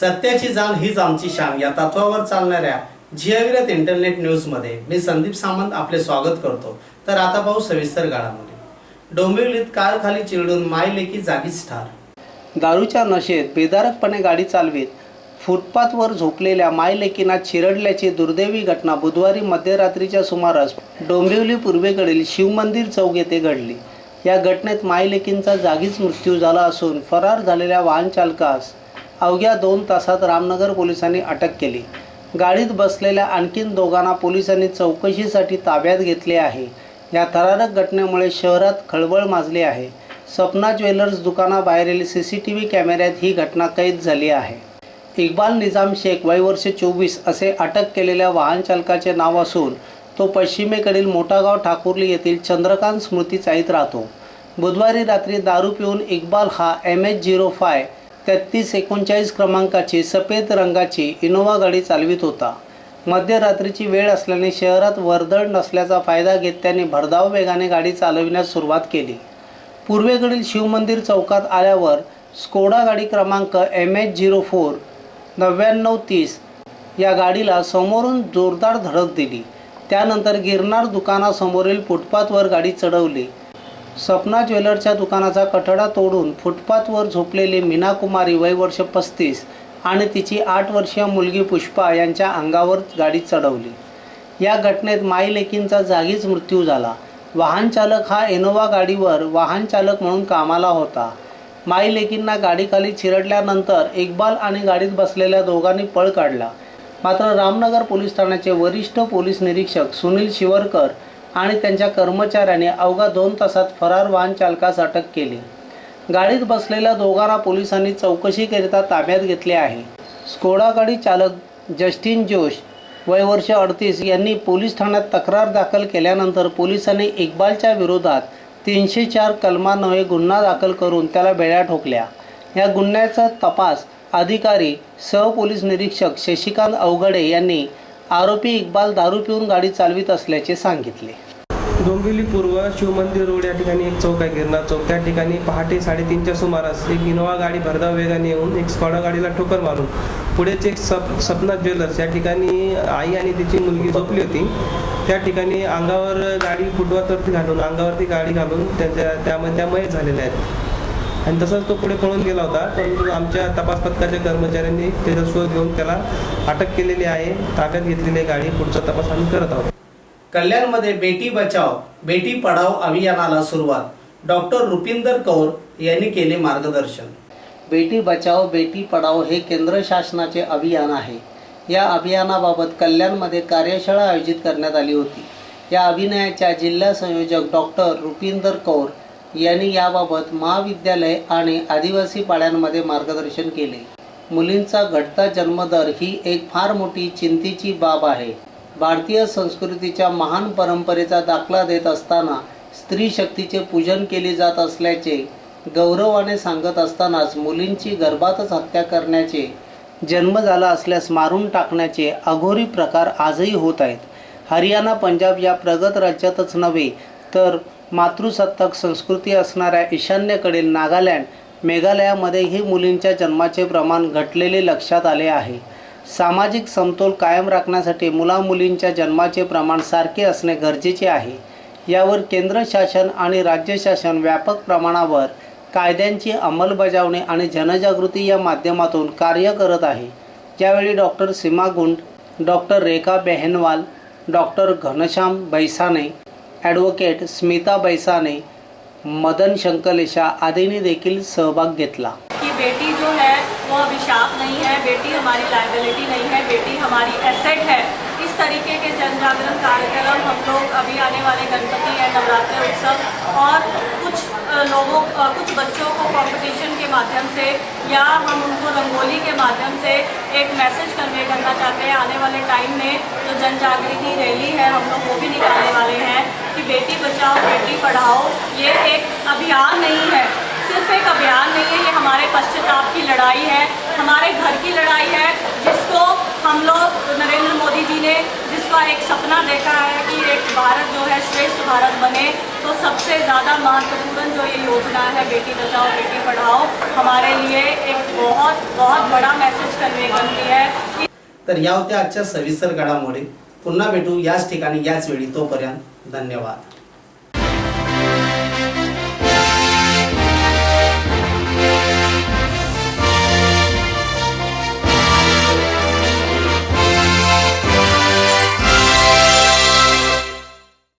सत्याची जाण हीच आमची शान या तत्वावर चालणाऱ्या जियाविरत इंटरनेट न्यूजमध्ये मी संदीप सामंत आपले स्वागत करतो। तर आता पाहू सविस्तर घडामोडी। डोंबिवलीत कार खाली चिरडून मायलेकी जागीच ठार। दारूच्या नशेत बेदारकपणे गाडी चालवित फुटपाथवर झोपलेल्या मायलेकींना चिरडल्याची दुर्दैवी घटना बुधवारी मध्यरात्रीच्या सुमारास डोंबिवली पूर्वेकडील शिवमंदिर चौक येथे घडली। या घटनेत मायलेकींचा जागीच मृत्यू झाला असून फरार झालेल्या वाहन चालकास अवघ्या 2 तासात रामनगर पोलिसांनी अटक केली। गाडीत बसलेल्या आणखीन दोघांना पोलिसांनी चौकशीसाठी ताब्यात घेतले आहे। या थरारक घटनेमुळे शहरात खळबळ माजली आहे। सपना ज्वेलर्स दुकानाबाहेरील CCTV कॅमेऱ्यात ही घटना कैद झाली आहे। इक्बाल निजाम शेख वय वर्ष 24 असे अटक केलेल्या वाहन चालकाचे नाव असून तो पश्चिमेकडील मोठागाव ठाकुर्ली येथील चंद्रकांत स्मृती चाळीत राहतो। बुधवारी रात्री दारू पिऊन इक्बाल हा MH05 3339 क्रमांकाची सफेद रंगाची इनोवा गाडी चालवित होता। मध्यरात्रीची वेळ असल्याने शहरात वर्दळ नसल्याचा फायदा घेत त्याने भरधाव वेगाने गाडी चालविण्यास सुरुवात केली। पूर्वेकडील शिवमंदिर चौकात आल्यावर स्कोडा गाडी क्रमांक MH04 9930 या गाडीला समोरून जोरदार धडक दिली। त्यानंतर गिरनार दुकानासमोरील फुटपाथवर गाडी चढवली। सपना ज्वेलरच्या दुकानाचा कठडा तोडून फुटपाथवर झोपलेली मीना कुमारी वय वर्ष 35 आणि तिची 8 वर्षीय मुलगी पुष्पा यांच्या अंगावर गाडी चढवली। या घटनेत माईलेकींचा जागीच मृत्यू झाला। वाहन चालक हा इनोवा गाडीवर वाहन चालक म्हणून कामाला होता। माईलेकींना गाडीखाली चिरडल्यानंतर इक्बाल आणि गाडीत बसलेल्या दोघांनी पळ काढला। मात्र रामनगर पोलीस ठाण्याचे वरिष्ठ पोलीस निरीक्षक सुनील शिवरकर आणि त्यांच्या कर्मचाऱ्यांनी अवघ्या 2 तासात फरार वाहन चालकास अटक केली। गाडीत बसलेल्या दोघांना पोलिसांनी चौकशीकरिता ताब्यात घेतले आहे। स्कोडा गाडी चालक जस्टिन जोश वय वर्ष 38 यांनी पोलीस ठाण्यात तक्रार दाखल केल्यानंतर पोलिसांनी इक्बालच्या विरोधात 304 कलमान्वये गुन्हा दाखल करून त्याला बेड्या ठोकल्या। या गुन्ह्याचा तपास अधिकारी सहपोलीस निरीक्षक शशिकांत अवघडे यांनी आरोपी इक्बाल दारू पिऊन गाडी चालवित असल्याचे सांगितले। डोंबिवली पूर्व शिवमंदिर रोड या ठिकाणी एक चौक आहे, गिरनार चौक। त्या ठिकाणी पहाटे 3:30च्या सुमारास एक इनोवा गाडी भरधाव वेगाने येऊन एक स्कॉडा गाडीला ठोकर मारून पुढेच एक सपना ज्वेलर्स या ठिकाणी आई आणि तिची मुलगी झोपली होती। त्या ठिकाणी अंगावर गाडी फुटपाथवरती घालून अंगावरती गाडी घालून त्यामध्ये मयत झालेल्या आहेत आणि तसंच तो पुढे पळून गेला होता। परंतु आमच्या तपास पथकाच्या कर्मचाऱ्यांनी त्याचा शोध घेऊन त्याला अटक केलेली आहे, ताब्यात घेतलेली आहे गाडी। पुढचा तपास आम्ही करत आहोत। कल्याणमध्ये बेटी बचाओ बेटी पढाओ अभियानाला सुरुवात। डॉक्टर रुपिंदर कौर यांनी केले मार्गदर्शन। बेटी बचाओ बेटी पढाओ हे केंद्र शासनाचे अभियान आहे। या अभियानाबाबत कल्याणमध्ये कार्यशाळा आयोजित करण्यात आली होती। या अभियानाच्या जिल्हा संयोजक डॉक्टर रुपिंदर कौर यांनी याबाबत महाविद्यालय आणि आदिवासी पाड्यांमध्ये मार्गदर्शन केले। मुलींचा घटता जन्मदर ही एक फार मोठी चिंतेची बाब आहे। भारतीय संस्कृतीच्या महान परंपरेचा दाखला देत असताना स्त्री शक्तीचे पूजन केले जात असल्याचे गौरवाने सांगत असतानाच मुलींची गर्भातच हत्या करण्याचे, जन्म झाला असल्यास मारून टाकण्याचे अघोरी प्रकार आजही होत आहेत। हरियाणा, पंजाब या प्रगत राज्यातच नव्हे तर मातृसत्ताक संस्कृती असणाऱ्या ईशान्येकडील नागालँड, मेघालयामध्येही मुलींच्या जन्माचे प्रमाण घटलेले लक्षात आले आहे। सामाजिक समतोल कायम राखण्यासाठी मुला-मुलींच्या जन्माचे प्रमाण सारखे असणे गरजेचे आहे। यावर केंद्र शासन आणि राज्य शासन व्यापक प्रमाणावर कायद्यांची अंमलबजावणी आणि जनजागृती या माध्यमातून कार्य करत आहे। यावेळी डॉक्टर सीमा गुंड, डॉक्टर रेखा बेहनवाल, डॉक्टर घनश्याम बैसाने, ॲडव्होकेट स्मिता बैसाने, मदन शंकलेशा आदींनी देखील सहभाग घेतला। कि बेटी जो है वो अभिशाप नहीं है, बेटी हमारी लायबिलिटी नहीं है, बेटी हमारी एसेट है। इस तरीके के जन जागरण कार्यक्रम हम लोग अभी आने वाले गणपति या नवरात्रि उत्सव और कुछ बच्चों को कंपटीशन के माध्यम से या हम उनको रंगोली के माध्यम से एक मैसेज कन्वे करना चाहते हैं। आने वाले टाइम में जो जन जागृति रैली है हम लोग वो भी निकालने वाले हैं कि बेटी बचाओ बेटी पढ़ाओ ये एक अभियान नहीं है, सिर्फ एक अभियान नहीं है, ये हमारे पश्चाताप की लड़ाई है, हमारे घर की लड़ाई है, जिसको हम लोग नरेंद्र मोदी जी ने जिसका एक सपना देखा है कि एक भारत जो है श्रेष्ठ भारत बने। तो सबसे ज़्यादा महत्वपूर्ण जो ये योजना है बेटी बचाओ बेटी पढ़ाओ हमारे लिए एक बहुत बहुत बड़ा मैसेज कन्वे करती है। तर या होत्या आजच्या सविस्तर घडामोडी. पुन्हा भेटू याच ठिकाणी याच वेळी. तोपर्यंत धन्यवाद.